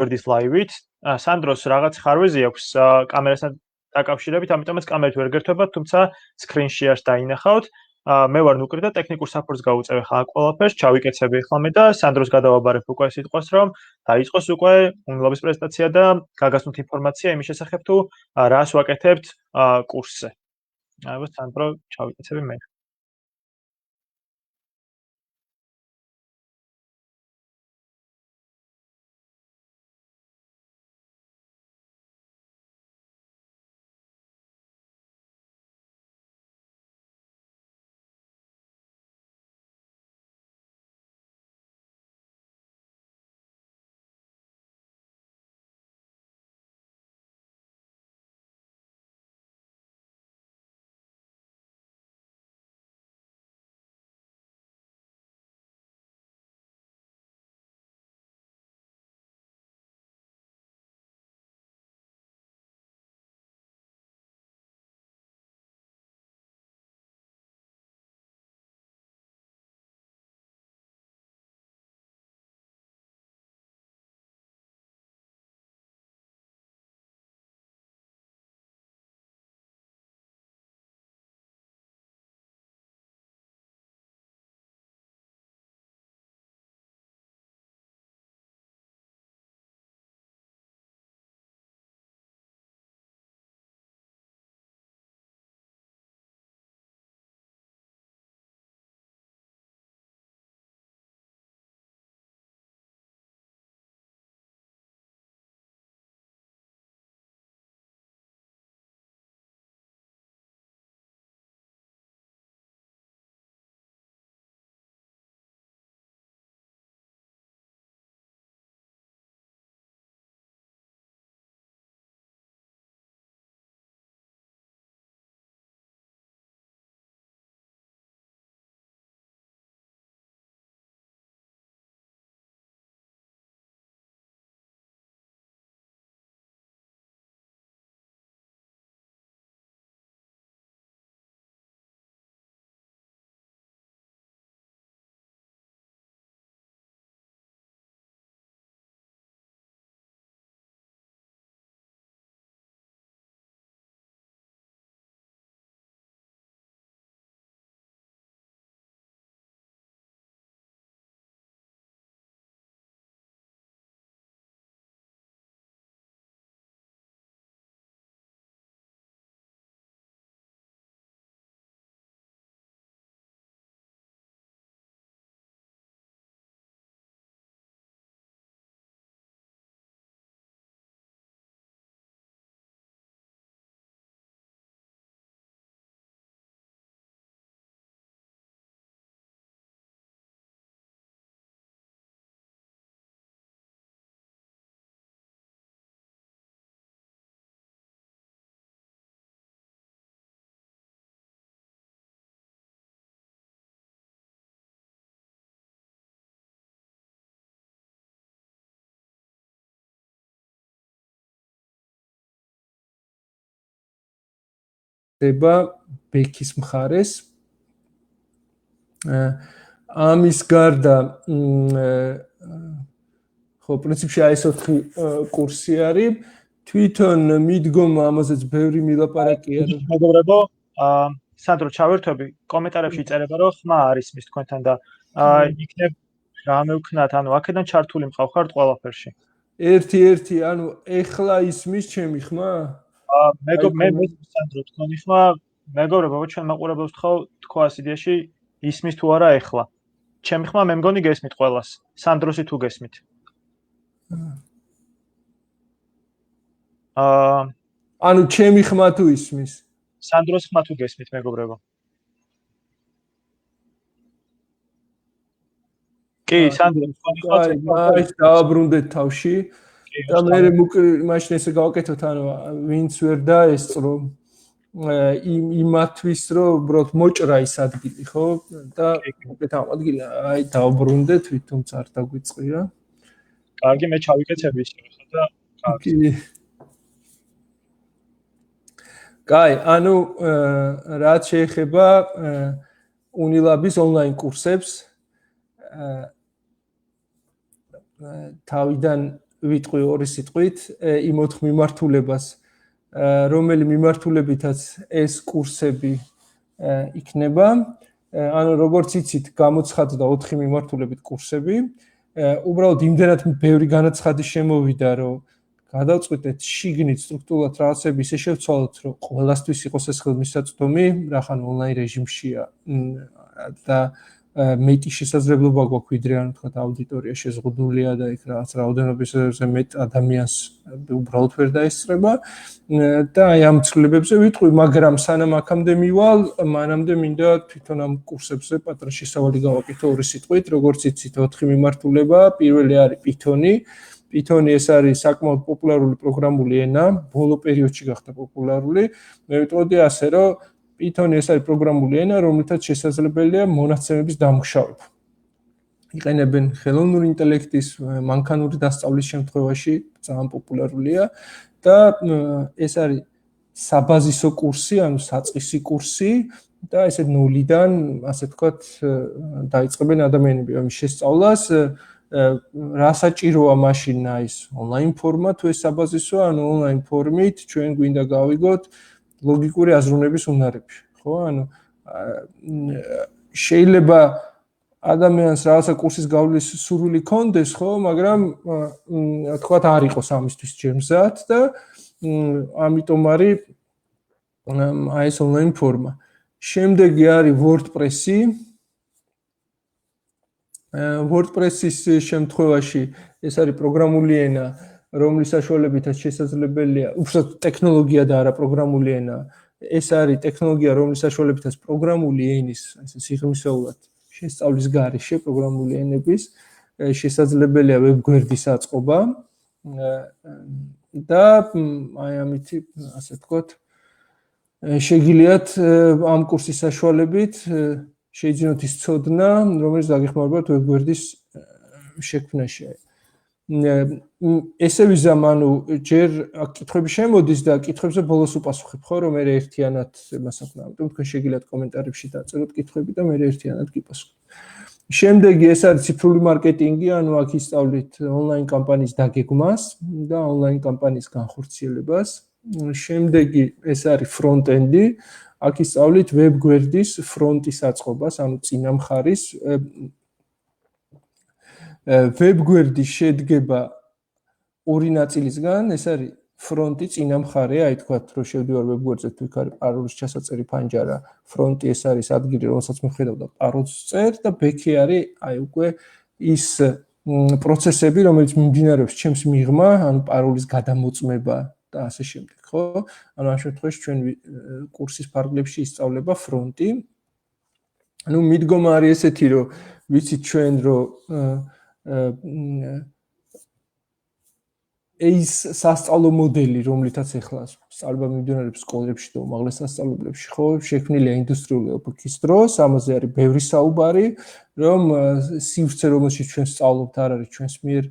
ვერდის ლაივით. სანდროს რაღაც ხარვეზი აქვს კამერასთან დაკავშირებით, ამიტომაც კამერით ვერ გერთვებათ, თუმცა screen share-ს დაინახავთ. მე ვარ ნუკრი და ტექნიკურ საფორს გავუწევ ახლა აქ ყველაფერს, ჩავიკეცები ახლა მე და სანდროს გადავაბარებ უკვე სიტყვას, რომ დაიწყოს უკვე უნილობის პრეზენტაცია და გაგაცნოთ ინფორმაცია იმის შესახებ თუ რას ვაკეთებთ კურსზე. ალბათ სანდრო ჩავიკეცები მე. ხდება ბექის მხარეს. ამის გარდა ხო პრინციპში აი ეს 4 კურსი არის. თვითონ მიდგომა ამაზეც ბევრი მილაპარაკია. მეგობრებო, სანდრო ჩავერთვები, კომენტარებში წერება რომ ხმა არის მის თქვენთან და იქნებ გამევქნათ, ანუ აქედან ჩართული მყავხართ ყველაფერში. ერთი, ანუ ეხლა ისმის ჩემი ხმა? მე სანდრო თქვენი ხმა, მეგობრებო, ჩვენ მაყურებელს თქვა იდეაში ისმის თუ არა ეხლა. ჩემი ხმა მე მგონი გესმით ყველას. სანდროსი თუ გესმით? ანუ ჩემი ხმა თუ ისმის? სანდროს ხმა თუ გესმით, მეგობრებო? კი, სანდრო, თქვენი ხმა აი, დავაბრუნდეთ თავში. და მე მაშინ ესე გავაკეთოთ, ანუ ვინც ვერ დაესწრო იმათვის, რომ უბრალოდ მოჭრა ის ადგილი, ხო? და უკეთ ამ ადგილი აი დავბრუნდეთ, თუმცა არ დაგვიწყია. კარგი, მე ჩავიკეცები ისე ხა და კი. კაი, ანუ რაც შეეხება უნილაბის ონლაინ კურსებს, თავიდან ვიტყვი ორი სიტყვით იმ 4 მიმართულებას, რომელი მიმართულებითაც ეს კურსები იქნება. ანუ როგორც იცით, გამოცხადდა 4 მიმართულებით კურსები. უბრალოდ იმდენად ბევრი განაცხადი შემოვიდა, რომ გადავწყვიტეთ შიგნით სტრუქტურულად რაღაცები ისე შევცვალოთ, რომ ყველასთვის იყოს ეს ხელმისაწვდომი, რახან ონლაინ რეჟიმშია და მეტი შესაძლებლობა გვაქვს, ვიდრე ანუ თქვა აუდიტორია შეზღუდულია და იქ რაღაც რაოდენობისზე მეტ ადამიანს უბრალოდ ვერ დაესწრება და აი ამ ცვლილებებზე ვიტყვი, მაგრამ სანამ აქამდე მივალ, მანამდე მინდა თვითონ ამ კურსებზე პატარა შესავალი გავაკეთო ორი სიტყვით, როგორც იცით, 4 მიმართულება, პირველი არის Python-ი. Python-ი ეს არის საკმაოდ პოპულარული პროგრამული ენა, ბოლო პერიოდში გახდა პოპულარული. მე ვიტყოდი ასე, რომ Python-ი ეს არის პროგრამული ენა, რომლითაც შესაძლებელია მონაცემების დამუშავება. იყენებენ ხელოვნური ინტელექტის, მანქანური დასწავლის შემთხვევაში, ძალიან პოპულარულია და ეს არის საბაზისო კურსი, ანუ საწყისი კურსი და ესე ნულიდან, ასე ვთქვათ, დაიწყებენ ადამიანები ამის შესწავლას. რა საჭიროა მაშინ ის ონლაინ ფორმა თუ ეს საბაზისო, ანუ ონლაინ ფორმით ჩვენ გვინდა გავიგოთ ლოგიკური აზროვნების უნარები, ხო? ანუ შეიძლება ადამიანს რაღაცა კურსის გავლის სურვილი ქონდეს, ხო, მაგრამ თქვათ არ იყოს ამისთვის ჯერმზად და ამიტომ არის აი ეს ონლაინ ფორმა. შემდეგი არის WordPress-ი. WordPress-ის შემთხვევაში ეს არის პროგრამული ენა, რომლის საშუალებითაც შესაძლებელია, უბრალოდ ტექნოლოგია და არა პროგრამული ენა. ეს არის ტექნოლოგია, რომლის საშუალებითაც პროგრამული ენის, ასე სიღრმისეულად შესწავლის გარეშე პროგრამული ენების შესაძლებელია ვებგვერდის აწყობა და აი ამით, ასე ვთქვათ, შეგიძლიათ ამ კურსის საშუალებით შეიძლება ის ცოდნა, რომელიც დაგეხმარებათ ვებგვერდის შექმნაში. ესე ვიზამ, ანუ ჯერ კითხვები შემოდის და კითხვებზე ბოლოს უპასუხებ, ხო, რომ მე ერთიანად მასაკნა. ამიტომ თქვენ შეგიძლიათ კომენტარებში დაწეროთ კითხვები და მე ერთიანად გიპასუხებ. შემდეგი ეს არის ციფრული მარკეტინგი, ანუ აქ ისწავლით ონლაინ კამპანიის დაგეგმას და ონლაინ კამპანიის განხორციელებას. შემდეგი ეს არის ფრონტ-ენდი. აქ ისწავლით ვებგვერდის ფრონტის აწყობას, ანუ წინა მხარის. ვებგვერდი შედგება ორი ნაწილისგან, ეს არის ფრონტი, წინა მხარე, აი თქვათ, რომ შევდივარ ვებგვერდზე, თუ იქ არის პაროლის ჩასაწერი ფანჯარა, ფრონტი ეს არის ადგილი, რომელსაც მე ხედავ და პაროლს წერ და ბექი არის აი უკვე ის პროცესები, რომელიც მიმდინარეობს ჩემს მიღმა, ანუ პაროლის გადამოწმება და ასე შემდეგ, ხო? ანუ ამ შემთხვევაში ჩვენ კურსის ფარგლებში ისწავლება ფრონტი. ანუ მიდგომა არის ესეთი, რომ ვიცით ჩვენ, რომ ეს სასწავლო მოდელი, რომლითაც ახლა სწავლება მიმდინარეობს სკოლებში და უმაღლეს სასწავლებლებში, ხო, შექმნილია ინდუსტრიული ეპოქის დროს, ამაზე არის ბევრი საუბარი, რომ სივრცე, რომელშიც ჩვენ სწავლობთ, არ არის ჩვენს მიერ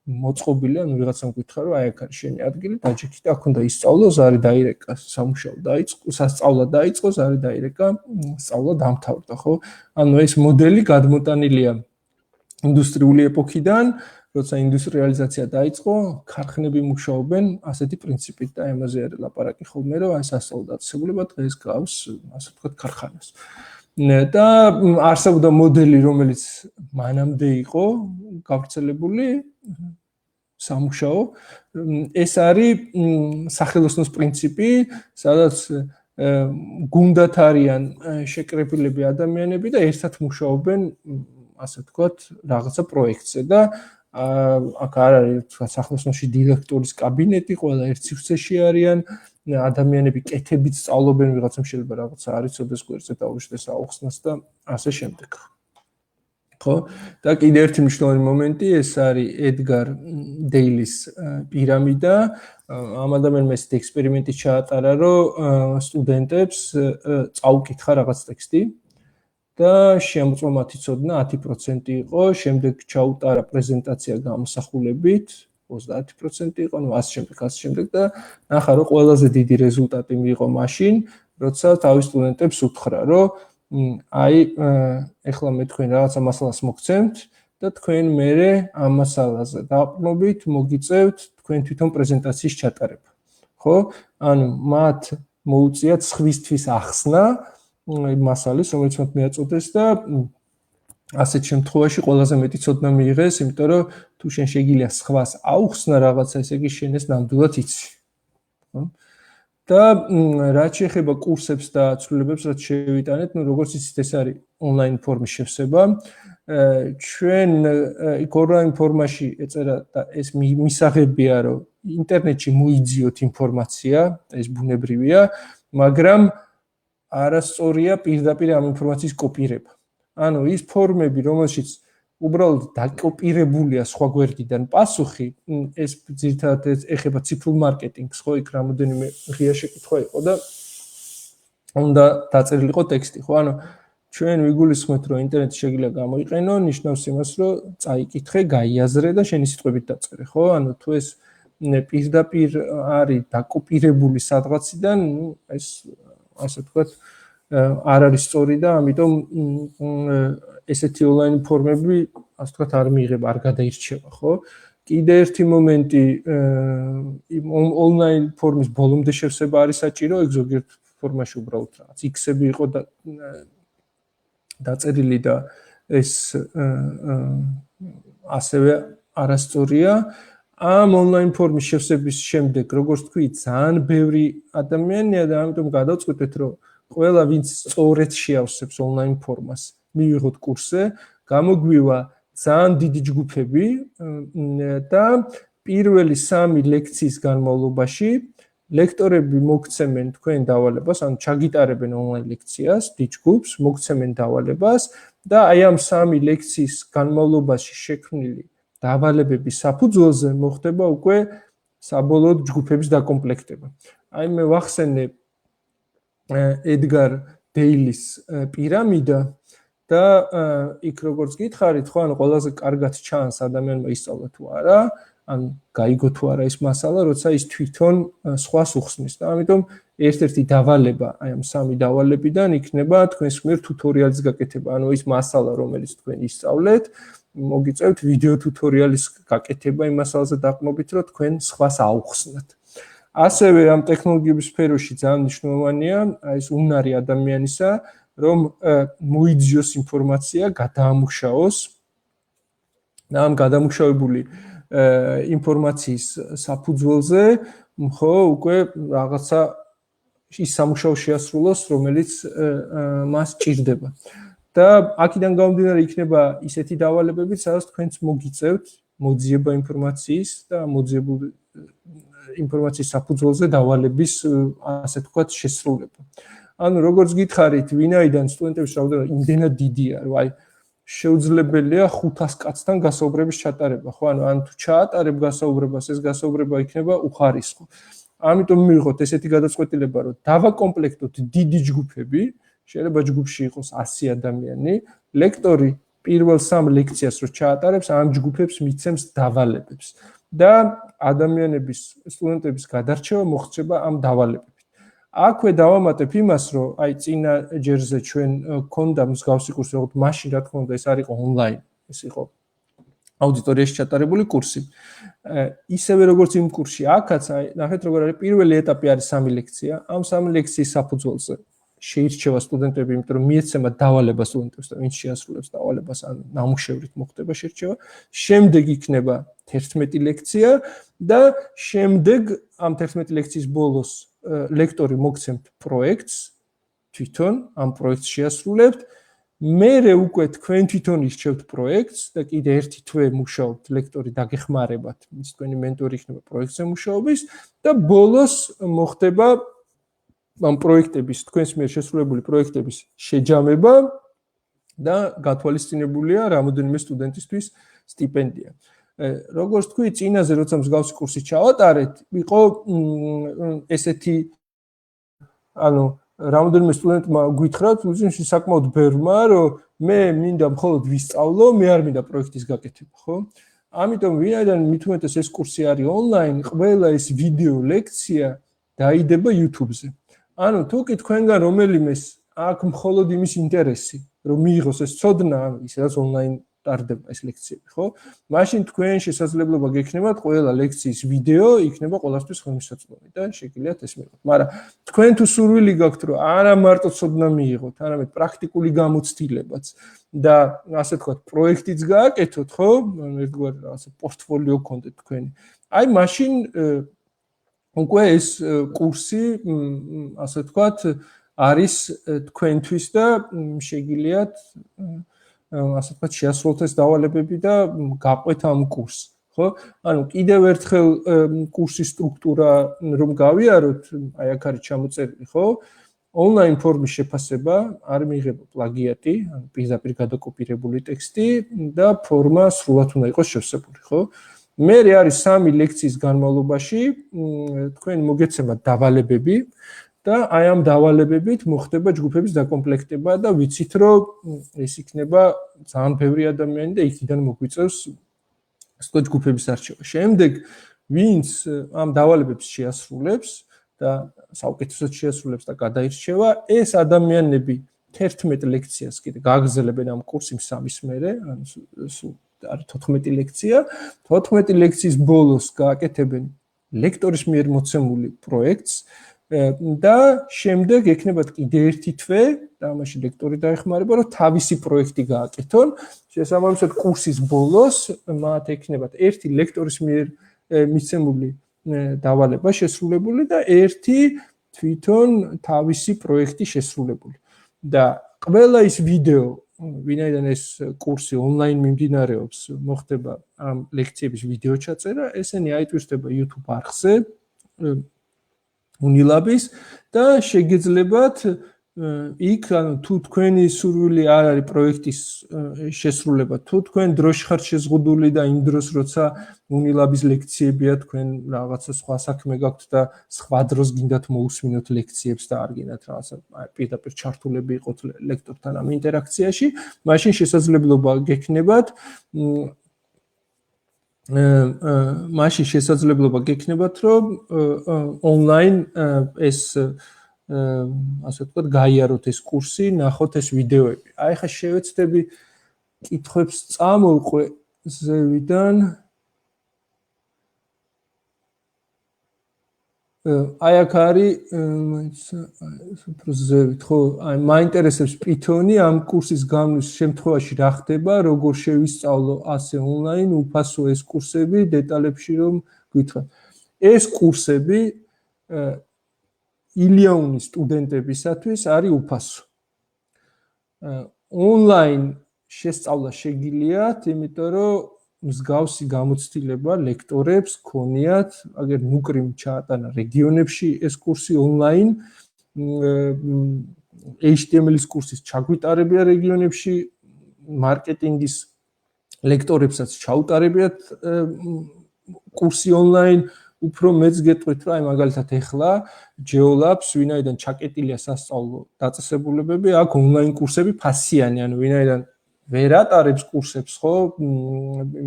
მოწყობილი, ანუ ვიღაცამ გითხრა, რომ აი აქ არის შენი ადგილი, დაჯექი და აქ უნდა ისწავლო, ზარი დაირეკა, სამუშაო დაიწყო, სასწავლა დაიწყო, ზარი დაირეკა, სწავლა დამთავრდა, ხო? ანუ ეს მოდელი გადმოტანილია ინდუსტრიული ეპოქიდან, როცა ინდუსტრიალიზაცია დაიწყო, ქარხნები მუშაობენ ასეთი პრინციპით და ამაზე არის ლაპარაკი ხოლმე, რომ აი სასწავლო დაწესებულება დღეს გავს, ასე ვთქვათ, ქარხანას. და არსებობდა მოდელი, რომელიც მანამდე იყო გავრცელებული სამუშაო. ეს არის სახელოსნოს პრინციპი, სადაც გუნდად არიან შეკრებილები ადამიანები და ერთად მუშაობენ, ასე ვთქვათ, რაღაცა პროექტზე და აქ არ არის თქვა სახელოსნოში დირექტორის კაბინეტი, ყველა ერთ სივრცეში არიან, ადამიანები კეთებით სწავლობენ, ვიღაცამ შეიძლება რაღაცა არ იცოდეს გვერდზე დაუშვდეს აუხსნას და ასე შემდეგ. ხო? და კიდევ ერთი მნიშვნელოვანი მომენტი, ეს არის ედგარ დეილის პირამიდა. ამ ადამიანმა ესეთი ექსპერიმენტი ჩაატარა, რომ სტუდენტებს წაუკითხა რაღაც ტექსტი და შემოწმა მათი ცოდნა 10% იყო, შემდეგ ჩაუტარა პრეზენტაცია გამოსახულებით 30% იყო, ну ასე შემდეგ და ნახა რომ ყველაზე დიდი რეზულტატი მიიღო მაშინ, როცა თავის სტუდენტებს უთხრა, რომ აი ეხლა მე თქვენ რაღაცა მასალას მოგცემთ და თქვენ მერე ამ მასალაზე დაყრდნობით მოგიწევთ თქვენ თვითონ პრეზენტაციის ჩატარება. ხო? ანუ მათ მოუწიათ სხვისთვის ახსნა მასალის, რომელიც მათ მიაწოდეს და ასეთ შემთხვევაში ყველაზე მეტი ცოდნა მიიღეს, იმიტომ რომ თუ შენ შეგიძლია სხვას აუხსნა რაღაცა, ესე იგი შენ ეს ნამდვილად იცი. ხო? და რაც შეეხება კურსებს და ცვლილებებს, რაც შევიტანეთ, როგორც იცით, ეს არის ონლაინ ფორმის შევსება. ჩვენ იქ ონლაინ ფორმაში ეწერა და ეს მისაღებია, რომ ინტერნეტში მოიძიოთ ინფორმაცია, ეს ბუნებრივია, მაგრამ არასწორია პირდაპირ ამ ინფორმაციის კოპირება. ანუ ის ფორმები, რომელშიც უბრალოდ დაკოპირებულია სხვა გვერდიდან პასუხი, ეს ძირითადად ეხება ციფრულ მარკეტინგს, ხო, იქ რამოდენიმე ღია შეკითხვა იყო და უნდა დაწერილიყო ტექსტი, ხო, ანუ ჩვენ ვიგულისხმეთ, რომ ინტერნეტი შეგიძლია გამოიყენო, ნიშნავს იმას, რომ წაიკითხე, გაიაზრე და შენი სიტყვებით დაწერე, ხო? ანუ თუ ეს პირდაპირ არის დაკოპირებული სადღაციდან, ეს ასე ვთქვათ, არ არის სწორი და ამიტომ ესეთი ონლაინ ფორმები, ასე ვთქვათ, არ მიიღება, არ გადაირჩევა, ხო? კიდე ერთი მომენტი, ონლაინ ფორმის ბოლომდე შევსება არის საჭირო, ეგ ზოგიერთ ფორმაში უბრალოდ რაღაც X-ები იყო და დაწერილი და ეს ასევე არასწორია. ამ ონლაინ ფორმის შევსების შემდეგ, როგორც თქვი, ძალიან ბევრი ადამიანია და ამიტომ გადავწყვეტეთ, რომ ყველა ვინც სწორედ შეავსებს ონლაინ ფორმას, მივიღოთ კურსზე, გამოგვივა ძალიან დიდი ჯგუფები და პირველი 3 ლექციის განმავლობაში ლექტორები მოგცემენ თქვენ დავალებას, ანუ ჩაგიტარებენ ონლაინ ლექციას, დიდ ჯგუფს, მოგცემენ დავალებას და აი ამ 3 ლექციის განმავლობაში შექმნილი დავალებების საფუძველზე მოხდება უკვე საბოლოოდ ჯგუფების დაკომპლექტება. აი მე ვახსენე ედგარ დეილის პირამიდა და იქ როგორც გითხარით, ხო, ანუ ყველაზე კარგად ჩანს ადამიანმა ისწავლა თუ არა, ან გაიგო თუ არა ის მასალა, როცა ის თვითონ სხვას უხსნის და ამიტომ ერთ-ერთი დავალება, აი ამ 3 დავალებიდან იქნება თქვენს მიერ ტუთორიალის გაკეთება, ანუ ის მასალა, რომელიც თქვენ ისწავლეთ, მოგიწევთ ვიდეო ტუთორიალის გაკეთება იმ მასალაზე დაყრდნობით, რომ თქვენ სხვას აუხსნათ. ასევე ამ ტექნოლოგიების სფეროში ძალიან მნიშვნელოვანია ეს უნარი ადამიანისა, რომ მოიძიოს ინფორმაცია, გადაამუშავოს და ამ გადამუშავებული ინფორმაციის საფუძველზე, ხო, უკვე რაღაცა ის სამუშაო შეასრულოს, რომელიც მას ჭირდება. და აქედან გამომდინარე იქნება ისეთი დავალებები, სადაც თქვენც მოგიწევთ მოძიება ინფორმაციის და მოძიებული ინფორმაციის საფუძველზე დავალების, ასე ვთქვათ, შესრულება. ანუ როგორც გითხარით, ვინაიდან სტუდენტების რაოდენობა იმდენად დიდია, რომ აი შეუძლებელია 500 კაცთან გასაუბრების ჩატარება, ხო? ანუ თუ ჩაატარებ გასაუბრებას, ეს გასაუბრება იქნება უხარისხო. ამიტომ მივიღოთ ესეთი გადაწყვეტილება, რომ დავაკომპლექტოთ დიდი ჯგუფები, შეიძლება ჯგუფში იყოს 100 ადამიანი, ლექტორი პირველ 3 ლექციას რო ჩაატარებს, ამ ჯგუფებს მიცემს დავალებებს და ადამიანების, სტუდენტების გადარჩევა მოხდება ამ დავალებებით. აქვე დავამატებ იმას, რომ აი წინა ჯერზე ჩვენ გქონდა მსგავსი კურსი, როგორც მაშინ რა თქმა უნდა ეს არ იყო ონლაინ, ეს იყო აუდიტორიაში ჩატარებული კურსი. ისევე როგორც იმ კურსში, აქაც აი ნახეთ როგორ არის პირველი ეტაპი არის 3 ლექცია, ამ 3 ლექციის საფუძველზე შეირჩევა სტუდენტები, იმიტომ რომ მიეცემა დავალება სტუდენტებს და ვინც შეასრულებს დავალებას, ან ნამუშევრით მოხდება შერჩევა. შემდეგ იქნება 11 ლექცია და შემდეგ ამ 11 ლექციის ბოლოს ლექტორი მოგცემთ პროექტს, თვითონ ამ პროექტს შეასრულებთ. მერე უკვე თქვენ თვითონ ირჩევთ პროექტს და კიდე ერთი თვე მუშაობთ, ლექტორი დაგეხმარებათ, ის თქვენი მენტორი იქნება პროექტზე მუშაობის და ბოლოს მოხდება ამ პროექტების, თქვენს მიერ შესრულებული პროექტების შეჯამება და გათვალისწინებულია რამოდენიმე სტუდენტისთვის სტიპენდია. როგორც თქვი, წინაზე როცა მსგავსი კურსი ჩავატარეთ, იყო ესეთი ანუ რამოდენიმე სტუდენტმა გვითხრათ, თუმცა საკმაოდ ბევრმა, რომ მე მინდა მხოლოდ ვისწავლო, მე არ მინდა პროექტის გაკეთება, ხო? ამიტომ ვინაიდან მით უმეტეს ეს კურსი არის ონლაინ, ყველა ეს ვიდეო ლექცია დაიდება YouTube-ზე. ანუ თუ კი თქვენგან რომელიმეს აქვს მხოლოდ იმის ინტერესი, რომ მიიღოს ეს ცოდნა, ანუ ისედაც ონლაინ ტარდება ეს ლექციები, ხო? მაშინ თქვენ შესაძლებლობა გექნებათ ყველა ლექციის ვიდეო იქნება ყველასთვის ხელმისაწვდომი და შეგიძლიათ ეს მიიღოთ. მაგრამ თქვენ თუ სურვილი გაქვთ, რომ არა მარტო ცოდნა მიიღოთ, არამედ პრაქტიკული გამოცდილებაც და ასე ვთქვათ, პროექტიც გააკეთოთ, ხო? ერთგვარი რაღაცა პორტფოლიო გქონდეთ თქვენი. აი მაშინ უკვე ეს კურსი, ასე ვთქვათ, არის თქვენთვის და შეგიძლიათ ასე ვთქვათ, შეასრულოთ ეს დავალებები და გაყვეთ ამ კურსს, ხო? ანუ კიდევ ერთხელ კურსის სტრუქტურა რომ გავიაროთ, აი აქ არის ჩამოწერილი, ხო? ონლაინ ფორმის შეფასება, არ მიიღება პლაგიატი, ანუ პირდაპირ გადაკოპირებული ტექსტი და ფორმა სრულად უნდა იყოს შევსებული, ხო? მე არის 3 ლექციის განმავლობაში თქვენ მოგეცემათ დავალებები და აი ამ დავალებებით მოხდება ჯგუფების დაკომპლექტება და ვიცით რომ ეს იქნება ძალიან ბევრი ადამიანი და იქიდან მოგვიწევს ასეთ ჯგუფების არჩევა. შემდეგ ვინც ამ დავალებებს შეასრულებს და საუკეთესოდ შეასრულებს და გადაირჩევა, ეს ადამიანები 11 ლექციას კიდე გააგრძელებენ ამ კურსის 3-ის მერე, ანუ არის 14 ლექცია. 14 ლექციის ბოლოს გააკეთებენ ლექტორის მიერ მოცემული პროექტს და შემდეგ ექნებათ კიდე ერთი თვე და ამაში ლექტორი დაეხმარება, რომ თავისი პროექტი გააკეთონ. შესაბამისად კურსის ბოლოს მათ ექნებათ ერთი ლექტორის მიერ მიცემული დავალება შესრულებული და ერთი თვითონ თავისი პროექტი შესრულებული. და ყველა ის ვიდეო, ვინაიდან ეს კურსი ონლაინ მიმდინარეობს, მოხდება ამ ლექციების ვიდეო ჩაწერა, ესენი აიტვირთება YouTube არხზე, უნილაბის და შეგეძლებათ იქ, ანუ თუ თქვენი სურვილი არ არის პროექტის შესრულება, თუ თქვენ დროში ხართ შეზღუდული და იმ დროს როცა უნილაბის ლექციებია, თქვენ რაღაცა სხვა საქმე გაქვთ და სხვა დროს გინდათ მოусმინოთ ლექციებს და არ გინდათ რაღაცა პირდაპირ ჩართულები იყოთ ლექტორთან ამ ინტერაქციაში, მაშინ შესაძლებლობა გექნებათ რომ ონლაინ ეს ასე ვთქვათ, გაიაროთ ეს კურსი, ნახოთ ეს ვიდეოები. აი ხა შევეცდები კითხვებს წამოვყვე ზევიდან. აი აქ არის უფრო ზევით, ხო? აი მაინტერესებს Python-ი ამ კურსის გამლის შემთხვევაში რა ხდება, როგორ შევისწავლო ასე ონლაინ უფასო ეს კურსები, დეტალებში რომ გითხრათ. ეს კურსები ილიონის სტუდენტებისათვის არის უფასო. ონლაინ შესწავლა შეგიძლიათ, იმიტომ რომ მსგავსი გამოცდილება ლექტორებს ქონიათ, აგერ ნუკრიმ ჩაატანა რეგიონებში ეს კურსი ონლაინ, HTML-ის კურსის ჩაგვიტარებია რეგიონებში, მარკეტინგის ლექტორებსაც ჩაუტარებიათ კურსი ონლაინ, უფრო მეც გეტყვით, რომ აი მაგალითად ეხლა GeoLabs, ვინაიდან ჩაკეტილია სასწავლო დაწესებულებები, აქ ონლაინ კურსები ფასიანი, ანუ ვინაიდან ვერ ატარებს კურსებს, ხო,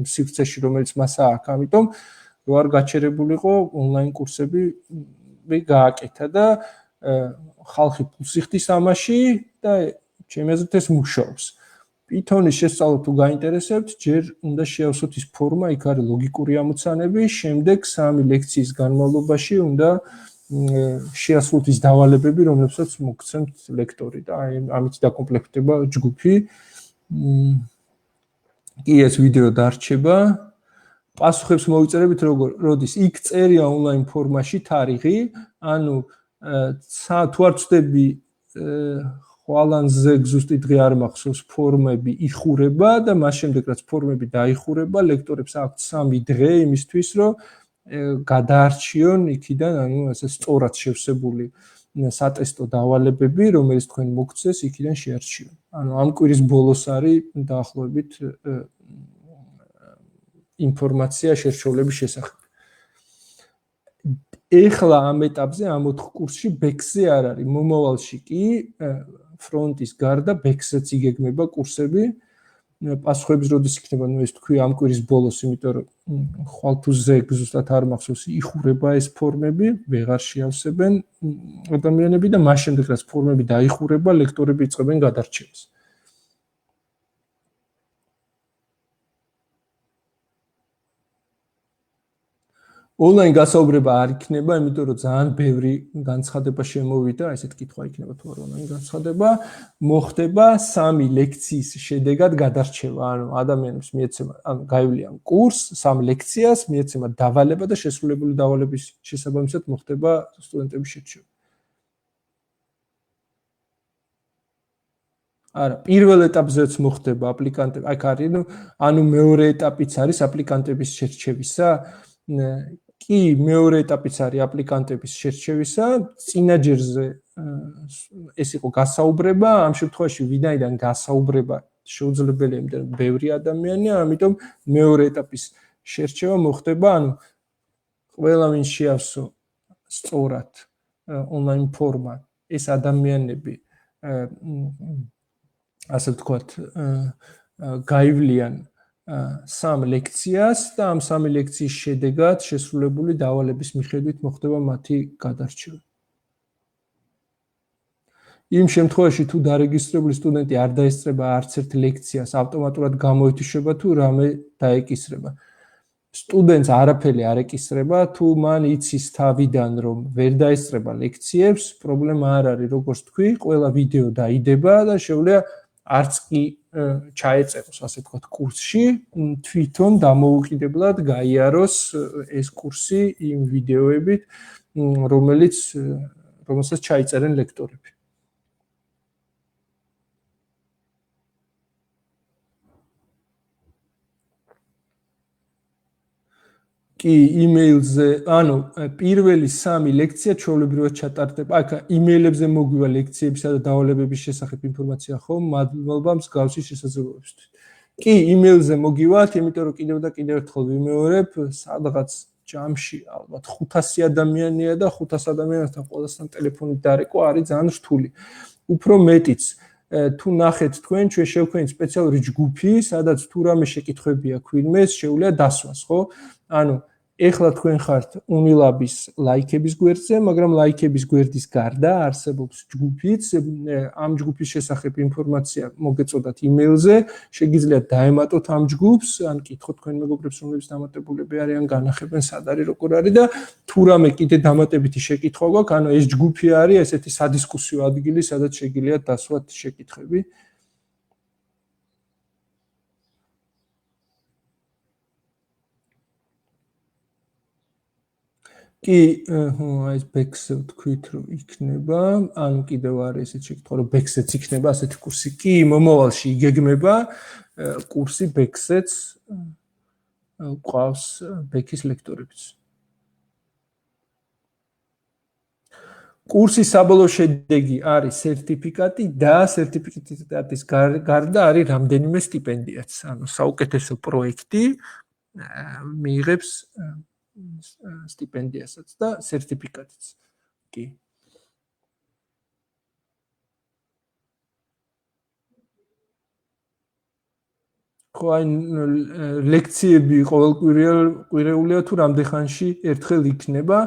სივრცეში, რომელიც მასა აქვს, ამიტომ რო არ გაჩერებულიყო ონლაინ კურსები გააკეთა და ხალხი ფულს იხდის ამაში და ჩემი აზრით ეს მუშაობს. Python-ის შესწავლა თუ გაინტერესებთ, ჯერ უნდა შეავსოთ ის ფორმა, იქ არის ლოგიკური ამოცანები, შემდეგ 3 ლექციის განმავლობაში უნდა შეასრულოთ ის დავალებები, რომლებსაც მოგცემთ ლექტორი და აი ამით დაკომპლექტდება ჯგუფი. კი ეს ვიდეო დარჩება. პასუხებს მოვიწერებით როდის იქ წერია ონლაინ ფორმაში თარიღი, ანუ თუ არ ვწდები ხვალანზე ზუსტი დღე არ მახსოვს ფორმები იხურება და მას შემდეგ რაც ფორმები დაიხურება, ლექტორებს აქვთ 3 დღე იმისთვის, რომ გადაარჩიონ იქიდან, ანუ ასე სწორად შევსებული სატესტო დავალებები, რომელიც თქვენ მოგცეს, იქიდან შეარჩიონ. ანუ ამ კვირის ბოლოს არის დაახლოებით ინფორმაცია შერჩევლების შესახებ. ეხლა ამ ეტაპზე ამ 4 კურსში ბექზე არ არის, მომავალში კი ფრონტის გარდა ბექსაც იგეგმება კურსები. პასუხების როდის იქნება, ნუ ეს თქვი ამ კვირის ბოლოს, იმიტომ რომ ხვალ თუ ზეგ ზუსტად არ მახსოვს, იხურება ეს ფორმები, ვეღარ შეავსებენ ადამიანები და მას შემდეგ რაც ფორმები დაიხურება, ლექტორები იწყებენ გადარჩევას. ონლაინ გასაუბრება არ იქნება, იმიტომ რომ ძალიან ბევრი განცხადება შემოვიდა, ესეთ კითხვა იქნება თუ არა ონლაინ განცხადება, მოხდება 3 ლექციის შედეგად გადარჩევა, ანუ ადამიანებს მიეცემა, ანუ გაივლიან კურსს, 3 ლექციას, მიეცემა დავალება და შესრულებული დავალების შესაბამისად მოხდება სტუდენტების შერჩევა. არა, პირველ ეტაპზეც მოხდება აპლიკანტები, აქ არის, ანუ მეორე ეტაპიც არის აპლიკანტების შერჩევისა. კი, მეორე ეტაპიც არის აპლიკანტების შერჩევისა, წინაჯერზე ეს იყო გასაუბრება, ამ შემთხვევაში ვინაიდან გასაუბრება შეუძლებელია, იმიტომ რომ ბევრი ადამიანია, ამიტომ მეორე ეტაპის შერჩევა მოხდება, ანუ ყველა ვინ შეავსო სწორად ონლაინ ფორმა, ეს ადამიანები ასე ვთქვათ, გაივლიან 3 ლექციას და ამ 3 ლექციის შედეგად შესრულებული დავალების მიხედვით მოხდება მათი გადარჩევა. იმ შემთხვევაში თუ დარეგისტრირებული სტუდენტი არ დაესწრება არც ერთ ლექციას, ავტომატურად გამოეთიშება თუ რამე დაეკისრება. სტუდენტს არაფერი არ ეკისრება, თუ მან იცის თავიდან რომ ვერ დაესწრება ლექციებს, პრობლემა არ არის, როგორც თქვი, ყველა ვიდეო დაიდება და შეუძლია არც კი ჩაეწეროს, ასე ვთქვათ, კურსში, თვითონ დამოუკიდებლად გაიაროს ეს კურსი იმ ვიდეოებით, რომელსაც ჩაიწერენ ლექტორები. კი, იმეილზე, ანუ პირველი 3 ლექცია ჩვეულებრივად ჩატარდება. აქ იმეილებზე მოგვივა ლექციებისა და დავალებების შესახებ ინფორმაცია ხომ, მადლობა მსგავსი შესაძლებლობისთვის. კი, იმეილზე მოგივათ, იმიტომ რომ კიდევ და კიდევ ერთხელ ვიმეორებ, სადღაც ჯამში ალბათ 500 ადამიანია და 500 ადამიანთან ყველასთან ტელეფონით დარეკვა არის ძალიან რთული. უფრო მეტიც, თუ ნახეთ თქვენ, ჩვენ შევქმნით სპეციალური ჯგუფი, სადაც თუ რამე შეკითხვები აქვს ვინმეს, შეუძლია დასვას, ხო? ანუ ეხლა თქვენ ხართ Unilab-ის ლაიქების გვერდზე, მაგრამ ლაიქების გვერდის გარდა არსებობს ჯგუფიც, ამ ჯგუფის შესახებ ინფორმაცია მოგეწოდათ იმეილზე, შეგიძლიათ დაემატოთ ამ ჯგუფს, ან კითხოთ თქვენ მეგობრებს, რომლებიც დამატებულები არიან, განახებენ სად არის, როგორ არის და თუ რამე კიდე დამატებითი შეკითხვა გვაქვს, ანუ ეს ჯგუფი არის ესეთი სადისკუსიო ადგილი, სადაც შეგიძლიათ დასვათ შეკითხვები. კი, ეს ბექსზე ვთქვით, რომ იქნება, ანუ კიდევ არის ესეთი შეკითხვა, რომ ბექსზეც იქნება ასეთი კურსი. კი, მომავალში იგეგმება კურსი ბექსზეც ყავს ბექის ლექტორებიც. კურსის საბოლოო შედეგი არის სერტიფიკატი და სერტიფიკატის გარდა არის რამდენიმე სტიპენდიაც, ანუ საუკეთესო პროექტი მიიღებს სტიპენდიასაც და სერტიფიკატიც. კი. ხო, აი ლექციები ყოველკვირეულია თუ რამდენ ხანში ერთხელ იქნება,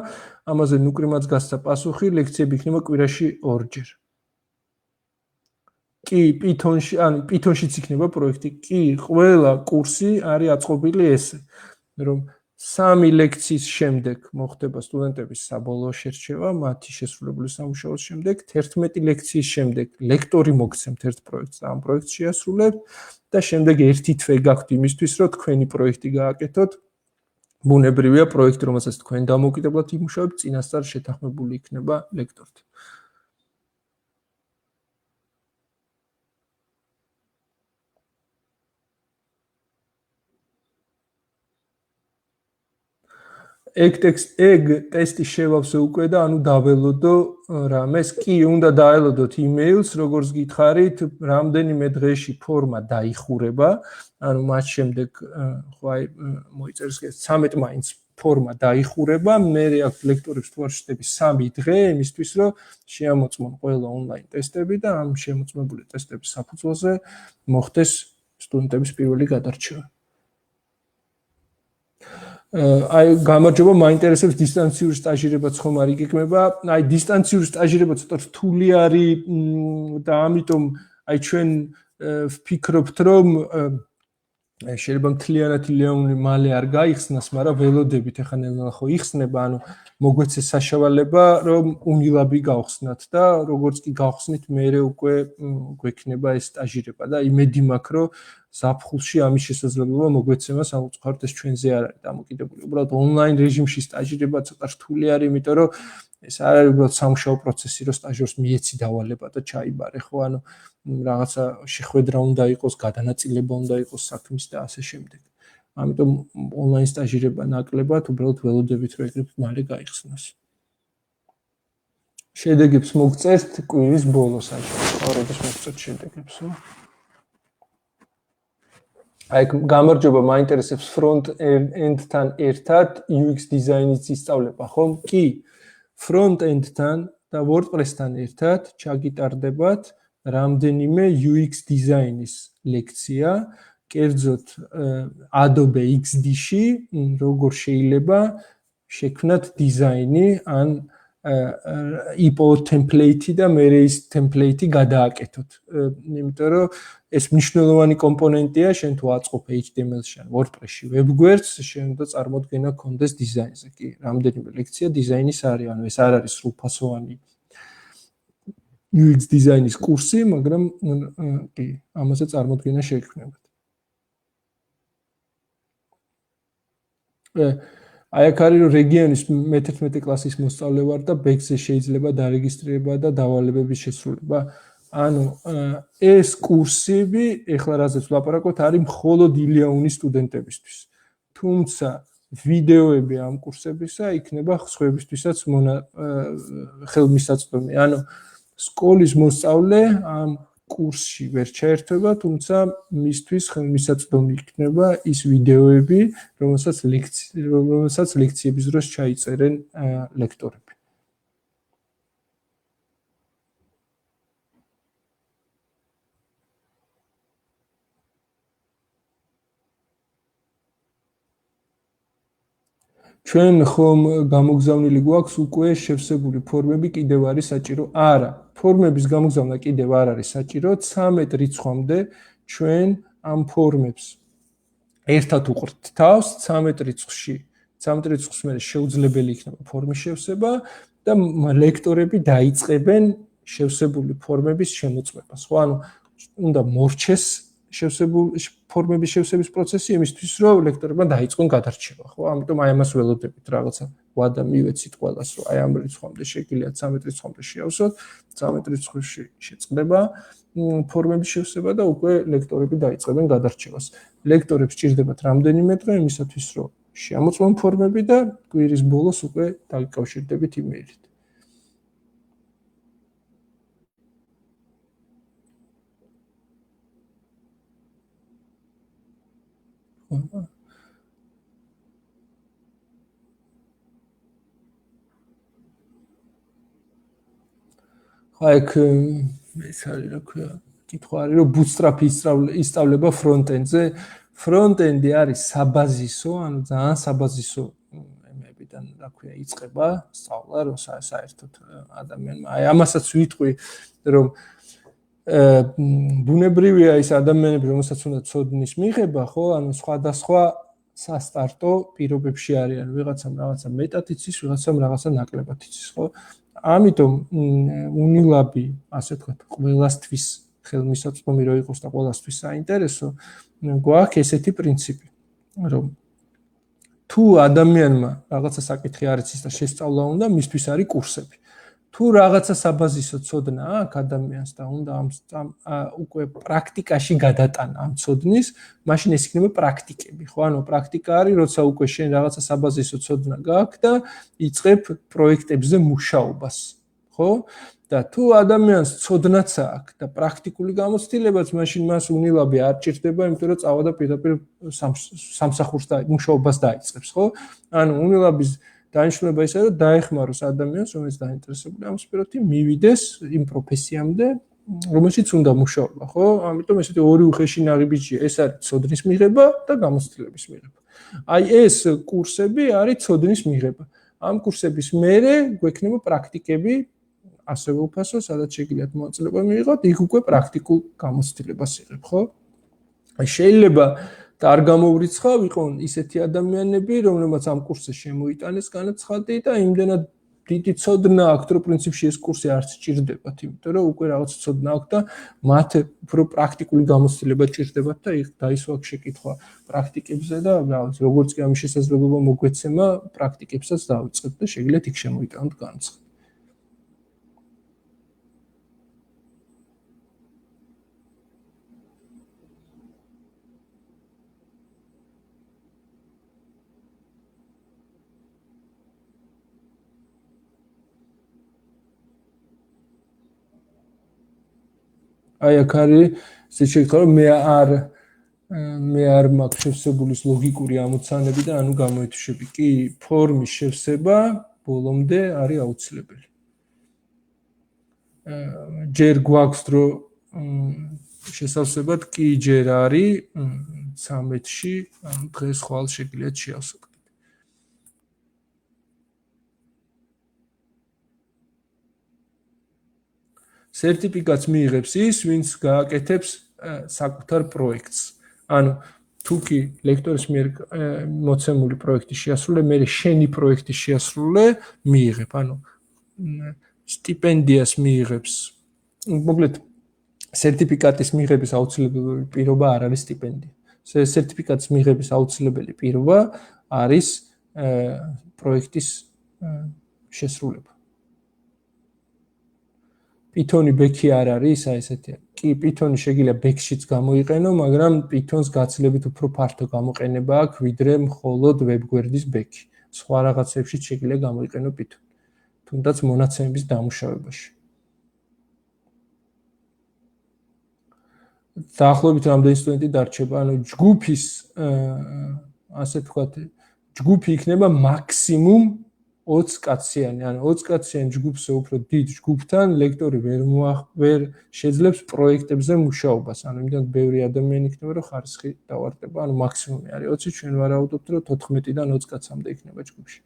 ამაზე ნუკრიმაც გასცა პასუხი, ლექციები იქნება კვირაში 2-ჯერ. კი, Python-შიც იქნება პროექტი. კი, ყველა კურსი არის აწყობილი ესე, რომ 3 ლექციის შემდეგ მოხდება სტუდენტების საბოლოო შერჩევა, მათი შესრულებული სამუშაოს შემდეგ, 11 ლექციის შემდეგ ლექტორი მოგცემთ ერთ პროექტს და ამ პროექტს შეასრულებთ და შემდეგ ერთი თვე გაქვთ იმისთვის, რომ თქვენი პროექტი გააკეთოთ. ბუნებრივია პროექტი, რომელსაც თქვენ დამოუკიდებლად იმუშავებთ, წინასწარ შეთანხმებული იქნება ლექტორთან. ეგ ტესტი შევავსე უკვე და ანუ დაველოდო რამეს. კი, უნდა დაელოდოთ იმეილს, როგორც გითხარით, რამდენიმე დღეში ფორმა დაიხურება, ანუ მათ შემდეგ ხო აი მოიწერს 13 მაინც ფორმა დაიხურება, მე აქ ლექტორებს თუ არ შეშტები 3 დღე იმისთვის, რომ შეამოწმონ ყველა ონლაინ ტესტები და ამ შემოწმებული ტესტების საფუძველზე მოხდეს სტუდენტების პირველი გადარჩევა. აი გამარჯობა, მაინტერესებს დისტანციური სტაჟირებაც ხომ არ იგეგმება? აი დისტანციური სტაჟირება ცოტა რთული არის და ამიტომ აი ჩვენ ვფიქრობთ, რომ შეიძლება მთლიანად ლეონი მალე არ გაიხსნას, მაგრამ ველოდებით ახლა ნელ-ნელა ხო იხსნება, ანუ მოგვეცეს საშუალება, რომ უნილაბი გავხსნათ და როგორც კი გავხსნით, მერე უკვე გვექნება ეს სტაჟირება და იმედი მაქვს, რომ ზაფხულში ამის შესაძლებლობა მოგვეცემა, სამწუხაროდ ეს ჩვენზე არ არის დამოკიდებული. უბრალოდ ონლაინ რეჟიმში სტაჟირება ცოტა რთული არის, იმიტომ რომ ეს არ არის უბრალოდ სამუშაო პროცესი, რომ სტაჟიორს მიეცი დავალება და ჩაიბარე, ხო, ანუ რაღაცა შეხვედრა უნდა იყოს, გადანაწილება უნდა იყოს საქმის და ასე შემდეგ. ამიტომ ონლაინ სტაჟირება ნაკლებად, უბრალოდ ველოდებით რომ ეგრეთ მალე გაიხსნას. შედეგებს მოგწერთ კვირის ბოლოს, ან სწორების მოგწერთ შედეგებს, ხო? აი, გამარჯობა, მაინტერესებს front end-თან ერთად UX დიზაინის ისწავლება, ხომ? კი, front end-თან და WordPress-თან ერთად ჩაგიტარდებათ რამდენიმე UX დიზაინის ლექცია, კერძოდ Adobe XD-ში, როგორ შეიძლება შექმნათ დიზაინი, ან IPO template და მერე ის template გადააკეთოთ. იმიტომ რომ ეს მნიშვნელოვანი კომპონენტია, შენ თუ აწყობ HTML-ში ან WordPress-ში web-გვერდს, შენ უნდა წარმოდგენა გქონდეს დიზაინზე. კი, რამდენიმე ლექცია დიზაინის არის, ანუ ეს არ არის სრულფასოვანი UX დიზაინის კურსი, მაგრამ კი, ამაზე წარმოდგენა შეექმნებათ. აი აქ არის რომ რეგიონის მე-11 კლასის მოსწავლე ვარ და ბექზე შეიძლება დარეგისტრირება და დავალებების შესრულება. ანუ ეს კურსები, ეხლა რაზეც ვლაპარაკობთ, არის მხოლოდ ილეონის სტუდენტებისთვის. თუმცა ვიდეოები ამ კურსებისა იქნება სხვებისთვისაც ხელმისაწვდომი. ანუ სკოლის მოსწავლე ამ კურსში ვერ ჩაერთვება, თუმცა მისთვის ხელმისაწვდომი იქნება ის ვიდეოები, რომელსაც ლექციების დროს ჩაიწერენ ლექტორები. ჩვენ ხომ გამოგზავნილი გვაქვს უკვე შევსებული ფორმები კიდევ არის საჭირო? არა, ფორმების გამოგზავნა კიდევ არ არის საჭირო, 13 რიცხვამდე ჩვენ ამ ფორმებს ერთად უყრთ თავს, 13 რიცხვში. 13 რიცხვს მერე შეუძლებელი იქნება ფორმის შევსება და ლექტორები დაიწყებენ შევსებული ფორმების შემოწმებას. ხო, ანუ უნდა მორჩეს ფორმების შევსების პროცესი იმისთვის, რომ ლექტორებმა დაიწყონ გადარჩევა, ხო? ამიტომ აი ამას ველოდებით რაღაცა ვადა მივეცით ყველას, რომ აი ამ რიცხვამდე შეგიძლიათ 13 რიცხვამდე შეავსოთ, 13 რიცხვში შეწყდება ფორმების შევსება და უკვე ლექტორები დაიწყებენ გადარჩევას. ლექტორებს სჭირდებათ რამდენიმე დღე იმისათვის, რომ შემოწმონ ფორმები და კვირის ბოლოს უკვე დაგიკავშირდებით იმეილით. ხაიქ ეს არის რა ქვია, კითხვა არის რომ bootstrap-ი ისწავლება front-end-ზე. Front-end-ი არის საბაზისო, ანუ ძალიან საბაზისო ემებიდან რა ქვია იწყება სწავლა, რომ საერთოდ ადამიანმა აი ამასაც ვიტყვი, რომ ბუნებრივია ის ადამიანები, რომელსაც უნდა ცოდნის მიღება, ხო, ანუ სხვადასხვა სასტარტო პირობებში არიან, ვიღაცამ რაღაცა მეტად იცის, ვიღაცამ რაღაცა ნაკლებად იცის, ხო? ამიტომ უნილაბი, ასე ვთქვათ, ყველასთვის ხელმისაწვდომი რო იყოს და ყველასთვის საინტერესო, გვაქვს ესეთი პრინციპი, რომ თუ ადამიანმა რაღაცა საკითხი არ იცის და შესწავლა უნდა, მისთვის არის კურსები. თუ რაღაცა საბაზისო ცოდნა აქვს ადამიანს და უნდა ამ უკვე პრაქტიკაში გადატანა ამ ცოდნის, მაშინ ეს იქნება პრაქტიკები, ხო? ანუ პრაქტიკა არის, როცა უკვე შენ რაღაცა საბაზისო ცოდნა გაქვს და იწყებ პროექტებზე მუშაობას, ხო? და თუ ადამიანს ცოდნაც აქვს და პრაქტიკული გამოცდილებაც, მაშინ მას უნილაბი არ ჭირდება, იმიტომ რომ წავა და პირდაპირ სამსახურს და მუშაობას დაიწყებს, ხო? ანუ უნილაბის დანიშნულება ისაა, რომ დაეხმაროს ადამიანს, რომელიც დაინტერესებულია ამ სფეროთი, მივიდეს იმ პროფესიამდე, რომელშიც უნდა მუშაობა, ხო? ამიტომ ესეთი ორი უხეში ნაღიბიჯია, ეს არის ცოდნის მიღება და გამოცდილების მიღება. აი ეს კურსები არის ცოდნის მიღება. ამ კურსების მერე გვექნება პრაქტიკები, ასევე უფასო, სადაც შეგიძლიათ მოაწილება მიიღოთ, იქ უკვე პრაქტიკულ გამოცდილებას იღებ, ხო? აი შეიძლება და არ გამოვრიცხავ, იყონ ისეთი ადამიანები, რომლებმაც ამ კურსზე შემოიტანეს განაცხადი და იმდენად დიდი ცოდნა აქვს, რომ პრინციპში ეს კურსი არც ჭირდებათ, იმიტომ რომ უკვე რაღაც ცოდნა აქვს და მათ უფრო პრაქტიკული გამოცდილება ჭირდებათ და დაისვა შეკითხვა პრაქტიკებზე და რაღაც როგორც კი ამის შესაძლებლობა მოგვეცემა, პრაქტიკებსაც დავიწყებ და შეგიძლიათ იქ შემოიტანოთ განაცხადი. აი აქ არის ისე შეკითხვა, რომ მე არ მაქვს შევსებული ლოგიკური ამოცანები და ანუ გამოეთვისები. კი, ფორმის შევსება ბოლომდე არის აუცილებელი. ჯერ გვაქვს რომ შესავსებად კი ჯერ არის 13-ში, ანუ დღეს ხვალ შეგიძლიათ შეავსოთ. სერტიფიკატს მიიღებს ის, ვინც გააკეთებს საკუთარ პროექტს. ანუ თუ კი ლექტორის მიერ მოცემული პროექტი შეასრულე, მე შენი პროექტი შეასრულე, მიიღებ. ანუ სტიპენდიას მიიღებს. მოკლედ სერტიფიკატის მიღების აუცილებელი პირობა არ არის სტიპენდია. სერტიფიკატის მიღების აუცილებელი პირობა არის პროექტის შესრულება. Python-ი ბექი არ არის ესეთი. კი, Python-ი შეგიძლია ბექშიც გამოიყენო, მაგრამ Python-ს გაცილებით უფრო ფართო გამოყენება აქვს, ვიდრე მხოლოდ ვებგვერდის ბექი. სხვა რაღაცებში შეგიძლია გამოიყენო Python. თუნდაც მონაცემების დამუშავებაში. დაახლოებით რამდენი სტუდენტი დარჩება, ანუ ჯგუფის ასე ვთქვათ, ჯგუფი იქნება მაქსიმუმ 20 კაციანი, ანუ 20 კაციანი ჯგუფზე უფრო დიდ ჯგუფთან ლექტორი ვერ შეძლებს პროექტებზე მუშაობას, ანუ იმდან ბევრი ადამიანი იქნება, რომ ხარისხი დავარდება, ანუ მაქსიმუმი არის 20, ჩვენ ვარაუდობთ, რომ 14-დან 20 კაცამდე იქნება ჯგუფში.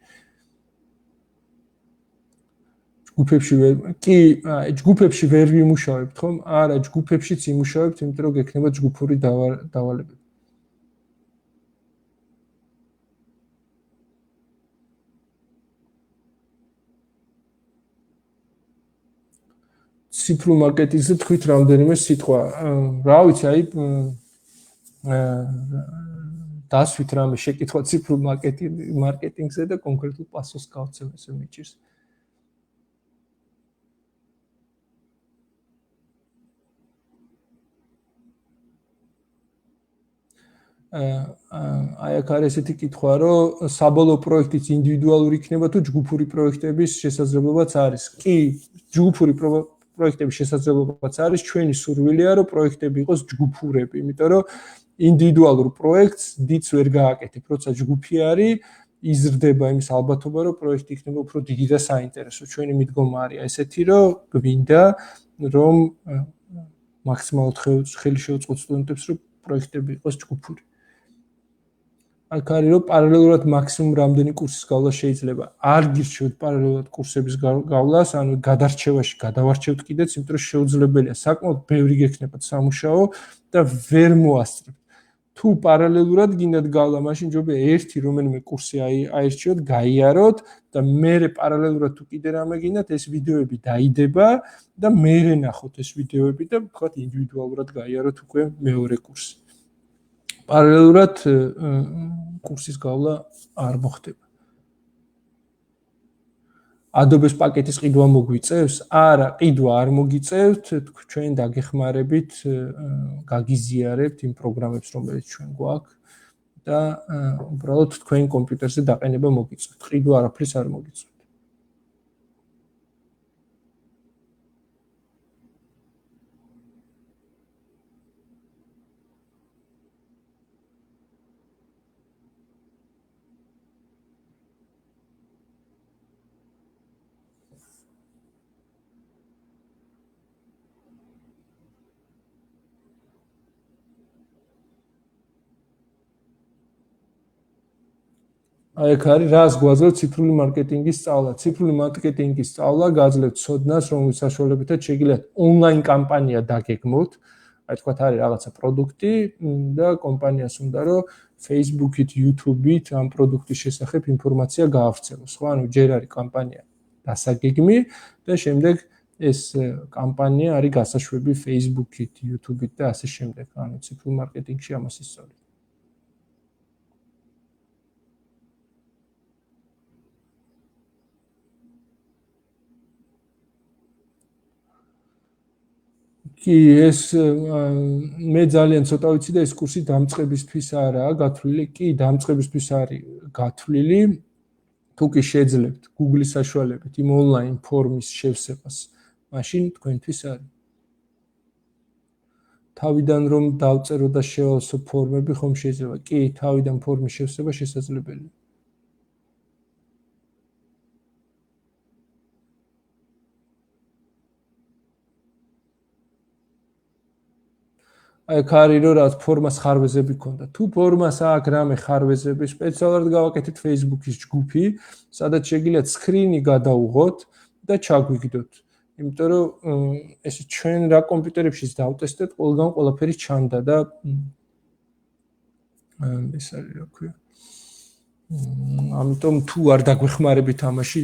ჯგუფებში ვერ ვიმუშავებთ, ხომ? არა, ჯგუფებშიც იმუშავებთ, იმიტომ რომ გექნება ჯგუფური დავალებები. ციფრულ მარკეტინგზე თქვით რამდენიმე სიტყვა. რა ვიცი, აი დასვით რამე შეკითხვა ციფრულ მარკეტინგზე და კონკრეტულ პასუხს გავცემ, ესე მიჭირს. აი აქ არის ესეთი კითხვა, რომ საბოლოო პროექტიც ინდივიდუალური იქნება თუ ჯგუფური პროექტების შესაძლებლობაც არის. კი, ჯგუფური პროექტების შესაძლებლობაც არის, ჩვენი სურვილია, რომ პროექტები იყოს ჯგუფურები, იმიტომ რომ ინდივიდუალურ პროექტს დიდს ვერ გააკეთებ, როცა ჯგუფი არის, იზრდება იმის ალბათობა, რომ პროექტი იქნება უფრო დიდი და საინტერესო. ჩვენი მიდგომა არის ესეთი, რომ გვინდა, რომ მაქსიმალურად ხელი შეუწყოთ სტუდენტებს, რომ პროექტები იყოს ჯგუფური. აქ არის რომ პარალელურად მაქსიმუმ რამდენი კურსის გავლა შეიძლება. არ გირჩევთ პარალელურად კურსების გავლას, ანუ გადარჩევაში გადავარჩევთ კიდეც, იმიტომ რომ შეუძლებელია საკმაოდ ბევრი გექნებათ სამუშაო და ვერ მოასწრებთ. თუ პარალელურად გინდათ გავლა, მაშინ ჯობია ერთი რომელიმე კურსი აირჩიოთ, გაიაროთ და მერე პარალელურად თუ კიდე რამე გინდათ, ეს ვიდეოები დაიდება და მერე ნახოთ ეს ვიდეოები და ვთქვათ ინდივიდუალურად გაიაროთ უკვე მეორე კურსი. პარალელურად კურსის გავლა არ მოხდება. Adobe-ს პაკეტის ყიდვა მოგვიწევს? არა, ყიდვა არ მოგიწევთ, ჩვენ დაგეხმარებით, გაგიზიარებთ იმ პროგრამებს, რომელიც ჩვენ გვაქვს და უბრალოდ თქვენ კომპიუტერზე დაყენება მოგიწევთ. ყიდვა არაფრის არ მოგიწევთ. აი აქ არის რას გვაძლევთ ციფრული მარკეტინგის სწავლა. ციფრული მარკეტინგის სწავლა გაძლევთ ცოდნას, რომლის საშუალებითაც შეგიძლიათ ონლაინ კამპანია დაგეგმოთ. აი თქვათ არის რაღაცა პროდუქტი და კომპანიას უნდა რომ Facebook-ით, YouTube-ით ამ პროდუქტის შესახებ ინფორმაცია გაავრცელოს, ხო? ანუ ჯერ არის კამპანია დასაგეგმი და შემდეგ ეს კამპანია არის გასაშვები Facebook-ით, YouTube-ით და ასე შემდეგ. ანუ ციფრულ მარკეტინგში ამას ისწავლით. კი ეს მე ძალიან ცოტა ვიცი და ეს კურსი დამწყებისთვის არაა გათვლილი. კი, დამწყებისთვის არის გათვლილი. თუ კი შეძლებთ Google-ის საშუალებით იმ ონლაინ ფორმის შევსებას, მაშინ თქვენთვის არის. თავიდან რომ დავწერო და შევავსო ფორმები ხომ შეიძლება? კი, თავიდან ფორმის შევსება შესაძლებელია. აი ხარი რომ რა ფორმას ხარვეზები ქონდა. თუ ფორმას აქვს რამე ხარვეზები, სპეციალურად გავაკეთეთ Facebook-ის ჯგუფი, სადაც შეგიძლიათ სკრინი გადაუღოთ და ჩაგვიგდოთ. იმიტომ რომ ესე ჩვენ რა კომპიუტერებშიც დავტესტეთ, ყველგან ყველაფერი ჩანდა და ეს არის რა ქვია. ამიტომ თუ არ დაგვეხმარებით ამაში,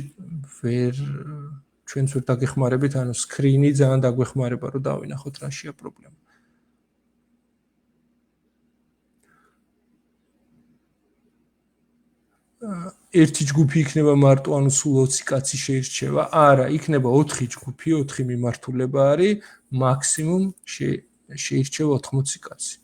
ჩვენც ვერ დაგეხმარებით, ანუ სკრინი ძალიან დაგვეხმარება რომ დავინახოთ რაშია პრობლემა. ერთი ჯგუფი იქნება მარტო, ანუ სულ 20 კაცი შეირჩევა. არა, იქნება 4 ჯგუფი, 4 მიმართულება არის, მაქსიმუმ შეირჩევა 80 კაცი.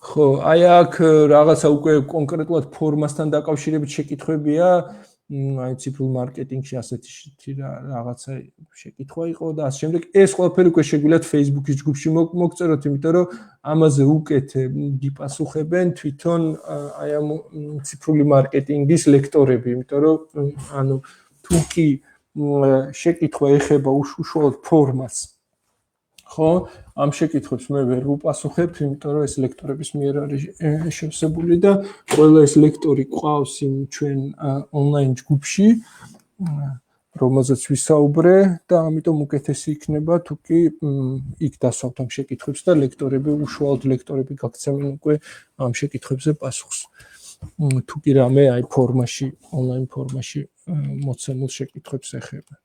ხო, აი აქ რაღაცა უკვე კონკრეტულად ფორმასთან დაკავშირებით შეკითხვებია. აი ციფრულ მარკეტინგში ასეთი რაღაცა შეკითხვა იყო და ასე შემდეგ. ეს ყველაფერი უკვე შეგვიძლიათ Facebook-ის ჯგუფში მოგწეროთ, იმიტომ რომ ამაზე უკეთ გიპასუხებენ თვითონ აი ამ ციფრული მარკეტინგის ლექტორები, იმიტომ რომ ანუ თუ კი შეკითხვა ეხება უშუალოდ ფორმას, ხო? ამ შეკითხვებს მე ვერ ვუპასუხებ, იმიტომ რომ ეს ლექტორების მიერ არის შევსებული და ყველა ეს ლექტორი ყავს იმ ჩვენ ონლაინ ჯგუფში, რომელზეც ვისაუბრე და ამიტომ უკეთესი იქნება თუ კი იქ დასვავთ ამ შეკითხვებს და ლექტორები, უშუალოდ ლექტორები გაგცემენ უკვე ამ შეკითხვებზე პასუხს. თუ კი რამე აი ფორმაში, ონლაინ ფორმაში მოცემულ შეკითხვებს ეხება.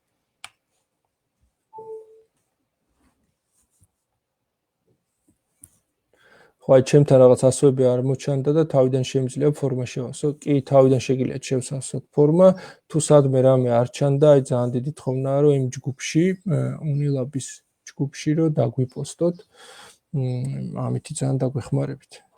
ხო, აი ჩემთან რაღაც ასოები არ მოჩანდა და თავიდან შემიძლია ფორმა შევასო. კი, თავიდან შეგიძლიათ შევსავსოთ ფორმა, თუ სადმე რამე არ ჩანდა, აი ძალიან დიდი თხოვნაა რომ იმ ჯგუფში, Unilab-ის ჯგუფში რომ დაგვიპოსტოთ. ამითი ძალიან დაგვეხმარებით.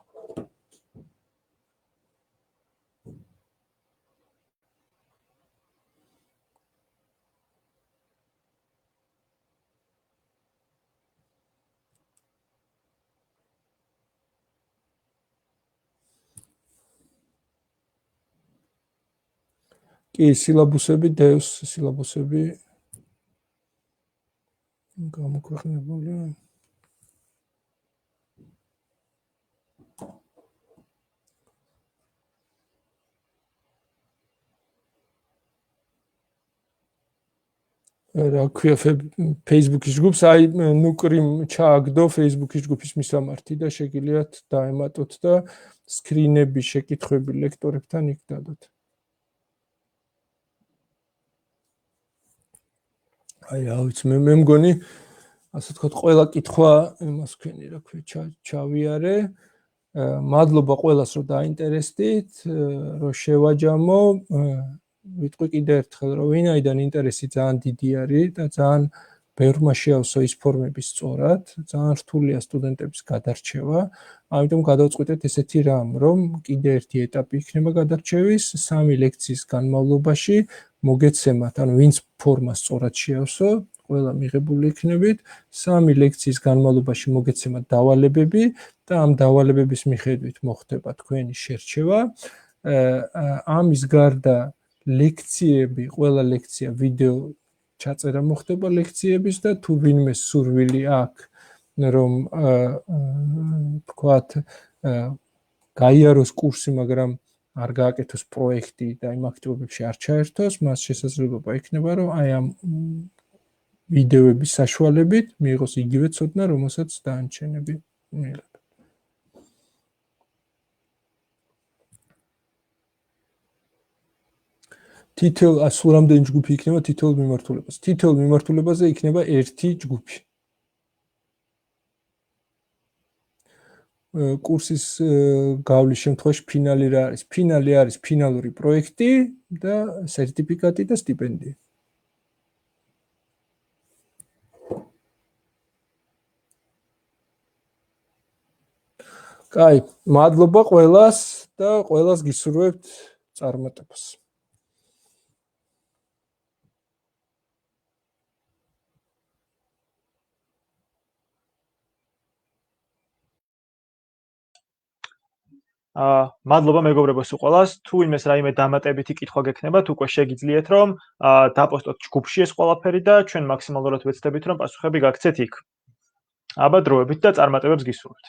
კი, სილაბუსები, დევს სილაბუსები გამოქვეყნებულია. რა ქვია Facebook-ის ჯგუფს, აი ნუკრიმ ჩააგდო Facebook-ის ჯგუფის მისამართი და შეგიძლიათ დაემატოთ და სკრინები, შეკითხვები ლექტორებთან იქ დადოთ. აი რა ვიცი, მე მგონი ასე ვთქვათ, ყველა კითხვა იმას ვქენი, რა ქვია, ჩავიარე. მადლობა ყველას, რომ დაინტერესდით, რომ შევაჯამო. ვიტყვი კიდევ ერთხელ, რომ ვინაიდან ინტერესი ძალიან დიდი არის და ძალიან ბევრმა შეავსო ის ფორმები სწორად, ძალიან რთულია სტუდენტების გადარჩევა. ამიტომ გადავწყვიტეთ ესეთი რამ, რომ კიდევ ერთი ეტაპი იქნება გადარჩევის 3 ლექციის განმავლობაში მოგეცემათ, ანუ ვინც ფორმა სწორად შეავსო, ყველა მიღებული იქნებით, 3 ლექციის განმავლობაში მოგეცემათ დავალებები და ამ დავალებების მიხედვით მოხდება თქვენი შერჩევა. ამის გარდა ლექციები, ყველა ლექცია ვიდეო ჩაწერა მოხდება ლექციების და თუ ვინმე სურვილი აქვს, რომ თქვათ გაიაროს კურსი, მაგრამ არ გააკეთოს პროექტი და იმ აქტივობებში არ ჩაერთოს, მას შესაძლებლობა ექნება, რომ აი ამ ვიდეოების საშუალებით მიიღოს იგივე ცოდნა, რომელსაც დაანჩენები მიიღება. თითოეულ სულ რამდენი ჯგუფი იქნება თითოეულ მიმართულებას? თითოეულ მიმართულებაზე იქნება ერთი ჯგუფი. კურსის გავლის შემთხვევაში ფინალი რა არის? ფინალი არის ფინალური პროექტი და სერტიფიკატი და სტიპენდია. კაი, მადლობა ყველას და ყველას გისურვებთ წარმატებას. მადლობა მეგობრებო სულ. თუ იმეს რაიმე დამატებითი კითხვა გექნებათ, უკვე შეგიძლიათ რომ დაპოსტოთ ჯგუფში ეს ყველაფერი და ჩვენ მაქსიმალურად ვეცდებით რომ პასუხები გაგცეთ იქ. აბა დროებით და წარმატებებს გისურვებთ.